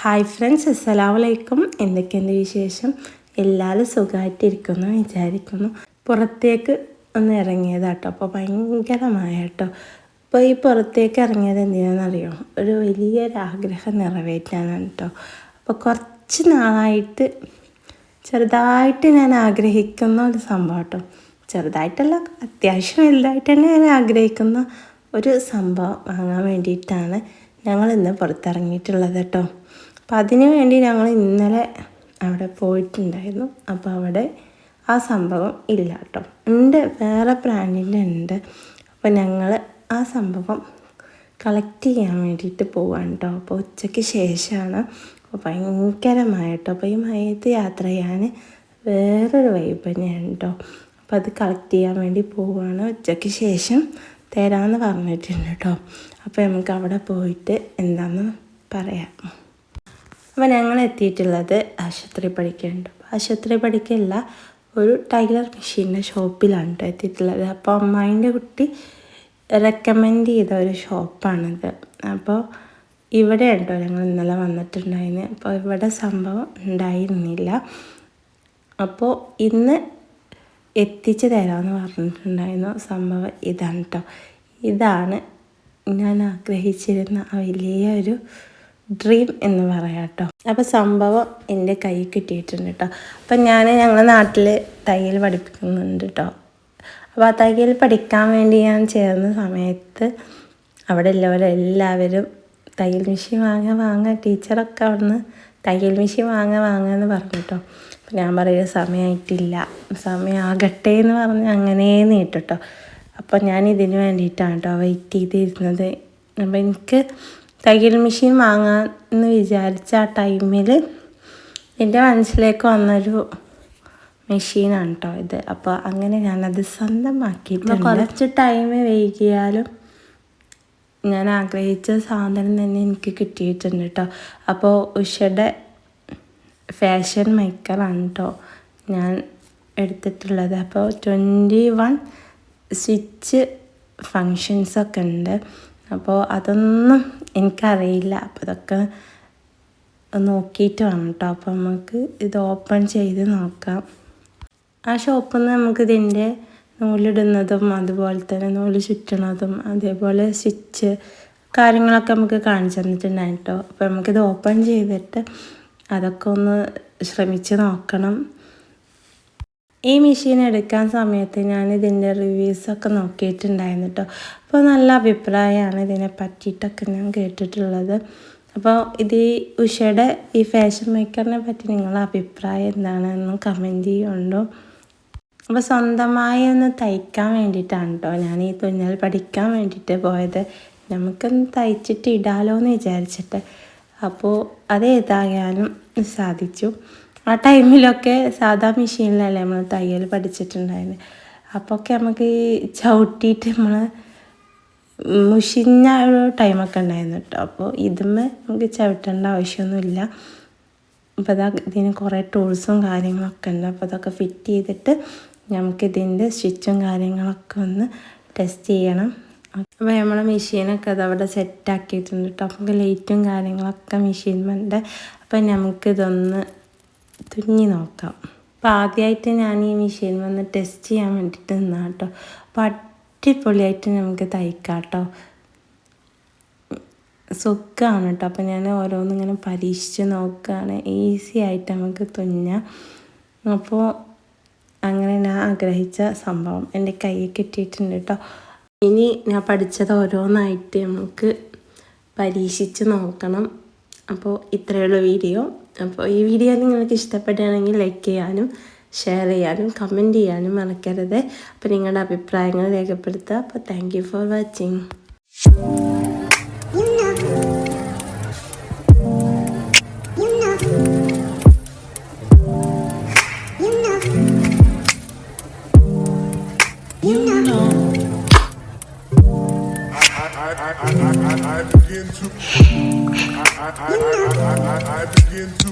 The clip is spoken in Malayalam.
ഹായ് ഫ്രണ്ട്സ്, അസ്സലാമു അലൈക്കും. എന്തൊക്കെയുണ്ട് വിശേഷം? എല്ലാവരും സുഖമായിട്ടിരിക്കുന്നു വിചാരിക്കുന്നു. പുറത്തേക്ക് ഒന്ന് ഇറങ്ങിയതാട്ടോ. അപ്പോൾ ഭയങ്കരമായ കേട്ടോ. അപ്പോൾ ഈ പുറത്തേക്ക് ഇറങ്ങിയത് എന്തിനാണെന്നറിയോ? ഒരു വലിയൊരാഗ്രഹം നിറവേറ്റാനാണ് കേട്ടോ. അപ്പോൾ കുറച്ച് നാളായിട്ട് ചെറുതായിട്ട് ഞാൻ ആഗ്രഹിക്കുന്ന ഒരു സംഭവം കേട്ടോ. ചെറുതായിട്ടല്ല, അത്യാവശ്യം വലുതായിട്ട് തന്നെ ഞാൻ ആഗ്രഹിക്കുന്ന ഒരു സംഭവം വാങ്ങാൻ വേണ്ടിയിട്ടാണ് ഞങ്ങൾ ഇന്ന് പുറത്തിറങ്ങിയിട്ടുള്ളത് കേട്ടോ. അപ്പം അതിനു വേണ്ടി ഞങ്ങൾ ഇന്നലെ അവിടെ പോയിട്ടുണ്ടായിരുന്നു. അപ്പോൾ അവിടെ ആ സംഭവം ഇല്ല കേട്ടോ. ഉണ്ട്, വേറെ ബ്രാൻഡിൻ്റെ ഉണ്ട്. അപ്പോൾ ഞങ്ങൾ ആ സംഭവം കളക്ട് ചെയ്യാൻ വേണ്ടിയിട്ട് പോവാണ് കേട്ടോ. അപ്പോൾ ഉച്ചയ്ക്ക് ശേഷമാണ്. അപ്പോൾ ഭയങ്കരമായ കേട്ടോ. അപ്പോൾ ഈ മയത്ത് യാത്ര ചെയ്യാൻ വേറൊരു വൈബ് തന്നെയാണ് കേട്ടോ. അപ്പോൾ അത് കളക്ട് ചെയ്യാൻ വേണ്ടി പോവുകയാണ്. ഉച്ചയ്ക്ക് ശേഷം തരാമെന്ന് പറഞ്ഞിട്ടുണ്ട് കേട്ടോ. അപ്പോൾ നമുക്ക് അവിടെ പോയിട്ട് എന്താണെന്ന് പറയാം. അപ്പോൾ ഞങ്ങൾ എത്തിയിട്ടുള്ളത് ആശുപത്രി പഠിക്കുന്നുണ്ട്. ആശുപത്രി പഠിക്കല്ല, ഒരു ടൈലർ മെഷീൻ്റെ ഷോപ്പിലാണ് കേട്ടോ എത്തിയിട്ടുള്ളത്. അപ്പോൾ അമ്മായിൻ്റെ കുട്ടി റെക്കമെൻഡ് ചെയ്ത ഒരു ഷോപ്പാണിത്. അപ്പോൾ ഇവിടെ ഉണ്ടോ ഞങ്ങൾ ഇന്നലെ വന്നിട്ടുണ്ടായിരുന്നു. അപ്പോൾ ഇവിടെ സംഭവം ഉണ്ടായിരുന്നില്ല. അപ്പോൾ ഇന്ന് എത്തിച്ച് തരാമെന്ന് പറഞ്ഞിട്ടുണ്ടായിരുന്നു. സംഭവം ഇതാണ് കേട്ടോ. ഇതാണ് ഞാൻ ആഗ്രഹിച്ചിരുന്ന ആ വലിയൊരു ഡ്രീം എന്ന് പറയാം കേട്ടോ. അപ്പോൾ സംഭവം എൻ്റെ കയ്യിൽ കിട്ടിയിട്ടുണ്ട് കേട്ടോ. അപ്പം ഞങ്ങളുടെ നാട്ടിൽ തയ്യൽ പഠിപ്പിക്കുന്നുണ്ട് കേട്ടോ. അപ്പോൾ ആ തയ്യൽ പഠിക്കാൻ വേണ്ടി ഞാൻ ചേർന്ന സമയത്ത് അവിടെ എല്ലാവരും തയ്യൽ മെഷീൻ വാങ്ങാൻ ടീച്ചറൊക്കെ അവിടുന്ന് തയ്യൽ മെഷീൻ വാങ്ങാമെന്ന് പറഞ്ഞു കേട്ടോ. അപ്പം ഞാൻ പറയുക സമയമായിട്ടില്ല, സമയമാകട്ടെ എന്ന് പറഞ്ഞ് അങ്ങനെ നീട്ടോ. അപ്പോൾ ഞാൻ ഇതിന് വേണ്ടിയിട്ടാണ് കേട്ടോ വെയിറ്റ് ചെയ്തിരുന്നത്. അപ്പോൾ എനിക്ക് തയ്യൽ മെഷീൻ വാങ്ങാമെന്ന് വിചാരിച്ച ആ ടൈമിൽ എൻ്റെ മനസ്സിലേക്ക് വന്നൊരു മെഷീനാണ് കേട്ടോ ഇത്. അപ്പോൾ അങ്ങനെ ഞാനത് സ്വന്തമാക്കിയിട്ടുണ്ട്. കുറച്ച് ടൈം വൈകിയാലും ഞാൻ ആഗ്രഹിച്ച സാധനം തന്നെ എനിക്ക് കിട്ടിയിട്ടുണ്ട് കേട്ടോ. അപ്പോൾ ഉഷയുടെ ഫാഷൻ മേക്കറാണ് കേട്ടോ ഞാൻ എടുത്തിട്ടുള്ളത്. അപ്പോൾ 21 സ്റ്റിച്ച് ഫങ്ഷൻസൊക്കെ ഉണ്ട്. അപ്പോൾ അതൊന്നും എനിക്കറിയില്ല. അപ്പോൾ അതൊക്കെ നോക്കിയിട്ട് വേണം കേട്ടോ. അപ്പോൾ നമുക്ക് ഇത് ഓപ്പൺ ചെയ്ത് നോക്കാം. ആ ഷോപ്പിൽ നിന്ന് നമുക്ക് ഇതിൻ്റെ നൂലിടുന്നതും അതുപോലെ തന്നെ നൂല് ചുറ്റണതും അതേപോലെ സ്റ്റിച്ച് കാര്യങ്ങളൊക്കെ നമുക്ക് കാണിച്ചു തന്നിട്ടുണ്ടായിരുന്നു കേട്ടോ. അപ്പോൾ നമുക്കിത് ഓപ്പൺ ചെയ്തിട്ട് അതൊക്കെ ഒന്ന് ശ്രമിച്ച് നോക്കണം. ഈ മെഷീൻ എടുക്കാൻ സമയത്ത് ഞാനിതിൻ്റെ റിവ്യൂസൊക്കെ നോക്കിയിട്ടുണ്ടായിരുന്നു കേട്ടോ. അപ്പോൾ നല്ല അഭിപ്രായമാണ് ഇതിനെ പറ്റിയിട്ടൊക്കെ ഞാൻ കേട്ടിട്ടുള്ളത്. അപ്പോൾ ഇത് ഉഷയുടെ ഈ ഫാഷൻ മേക്കറിനെ പറ്റി നിങ്ങളുടെ അഭിപ്രായം എന്താണെന്ന് കമൻറ്റ് ചെയ്യുന്നുണ്ടോ. അപ്പോൾ സ്വന്തമായി ഒന്ന് തയ്ക്കാൻ വേണ്ടിയിട്ടാണ് കേട്ടോ ഞാൻ ഈ തുന്നൽ പഠിക്കാൻ വേണ്ടിയിട്ട് പോയത്. നമുക്കൊന്ന് തയ്ച്ചിട്ട് ഇടാലോ എന്ന് വിചാരിച്ചിട്ട്. അപ്പോൾ അതേതായാലും സാധിച്ചു. ആ ടൈമിലൊക്കെ സാധാ മെഷീനിലല്ലേ നമ്മൾ തയ്യൽ പഠിച്ചിട്ടുണ്ടായിരുന്നു. അപ്പോൾ ഒക്കെ നമുക്ക് ഈ ചവിട്ടിയിട്ട് നമ്മൾ മുഷിഞ്ഞ ഒരു ടൈമൊക്കെ ഉണ്ടായിരുന്നു കേട്ടോ. അപ്പോൾ ഇതുമ്മേ നമുക്ക് ചവിട്ടേണ്ട ആവശ്യമൊന്നുമില്ല. അപ്പോൾ ഇതിന് കുറേ ടൂൾസും കാര്യങ്ങളൊക്കെ ഉണ്ട്. അപ്പോൾ അതൊക്കെ ഫിറ്റ് ചെയ്തിട്ട് നമുക്കിതിൻ്റെ സ്റ്റിച്ചും കാര്യങ്ങളൊക്കെ ഒന്ന് ടെസ്റ്റ് ചെയ്യണം. അപ്പോൾ നമ്മളെ മെഷീനൊക്കെ അതവിടെ സെറ്റാക്കിയിട്ടുണ്ട് കേട്ടോ. നമുക്ക് ലൈറ്റും കാര്യങ്ങളൊക്കെ മെഷീനുണ്ട്. അപ്പോൾ നമുക്കിതൊന്ന് തുന്നി നോക്കാം. അപ്പോൾ ആദ്യമായിട്ട് ഞാൻ ഈ മെഷീൻ വന്ന് ടെസ്റ്റ് ചെയ്യാൻ വേണ്ടിയിട്ട് നിന്നാണ് കേട്ടോ. അപ്പോൾ അടിപൊളിയായിട്ട് നമുക്ക് തയ്ക്കാം കേട്ടോ. സുഖമാണ് കേട്ടോ. അപ്പോൾ ഞാൻ ഓരോന്നിങ്ങനെ പരീക്ഷിച്ച് നോക്കുകയാണ്. ഈസി ആയിട്ട് നമുക്ക് തുന്നാം. അപ്പോൾ അങ്ങനെ ഞാൻ ആഗ്രഹിച്ച സംഭവം എൻ്റെ കയ്യിൽ കിട്ടിയിട്ടുണ്ട് കേട്ടോ. ഇനി ഞാൻ പഠിച്ചത് ഓരോന്നായിട്ട് നമുക്ക് പരീക്ഷിച്ച് നോക്കണം. അപ്പോൾ ഇത്രയുള്ള വീഡിയോ. അപ്പോൾ ഈ വീഡിയോ നിങ്ങൾക്ക് ഇഷ്ടപ്പെടുകയാണെങ്കിൽ ലൈക്ക് ചെയ്യാനും ഷെയർ ചെയ്യാനും കമൻറ്റ് ചെയ്യാനും മറക്കരുത്. അപ്പോൾ നിങ്ങളുടെ അഭിപ്രായങ്ങൾ രേഖപ്പെടുത്തുക. അപ്പോൾ thank you for watching. I begin to